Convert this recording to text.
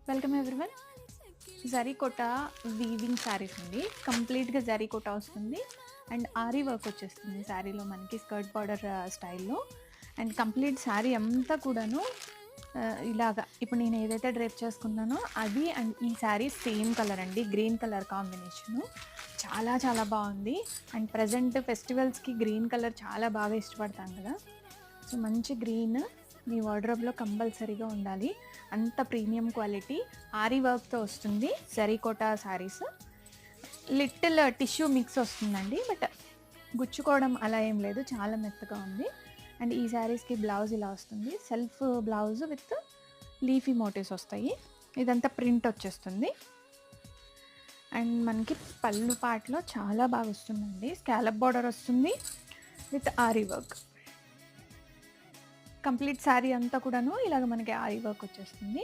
Welcome everyone. Zari kota weaving saris అండి. కంప్లీట్‌గా జరీకోటా వస్తుంది. అండ్ ఆరీ వర్క్ వచ్చేస్తుంది శారీలో మనకి స్కర్ట్ బార్డర్ స్టైల్‌లో. అండ్ కంప్లీట్ శారీ అంతా కూడాను ఇలాగా ఇప్పుడు నేను ఏదైతే డ్రేప్ చేసుకున్నానో అది అండ్ ఈ శారీ సేమ్ కలర్ అండి. Green colour combination. చాలా చాలా బాగుంది. అండ్ ప్రజెంట్ ఫెస్టివల్స్‌కి గ్రీన్ కలర్ చాలా బాగా ఇష్టపడతాం కదా! సో, మంచి గ్రీన్ మీ వార్డ్రోబ్‌లో కంపల్సరీగా ఉండాలి. అంత ప్రీమియం క్వాలిటీ ఆరీ వర్క్‌తో వస్తుంది. Zari kota saris. Little tissue mix వస్తుందండి. బట్ గుచ్చుకోవడం అలా ఏం లేదు. చాలా మెత్తగా ఉంది. అండ్ ఈ శారీస్‌కి బ్లౌజ్ ఇలా వస్తుంది. Self blouse with leafy motifs వస్తాయి. ఇదంతా ప్రింట్ వచ్చేస్తుంది. అండ్ మనకి పళ్ళు పార్ట్‌లో చాలా బాగా వస్తుందండి. స్కాలప్ బార్డర్ వస్తుంది with ary work. Complete sari అంతా కూడాను ఇలాగ మనకి ఆరీ వర్క్ వచ్చేస్తుంది.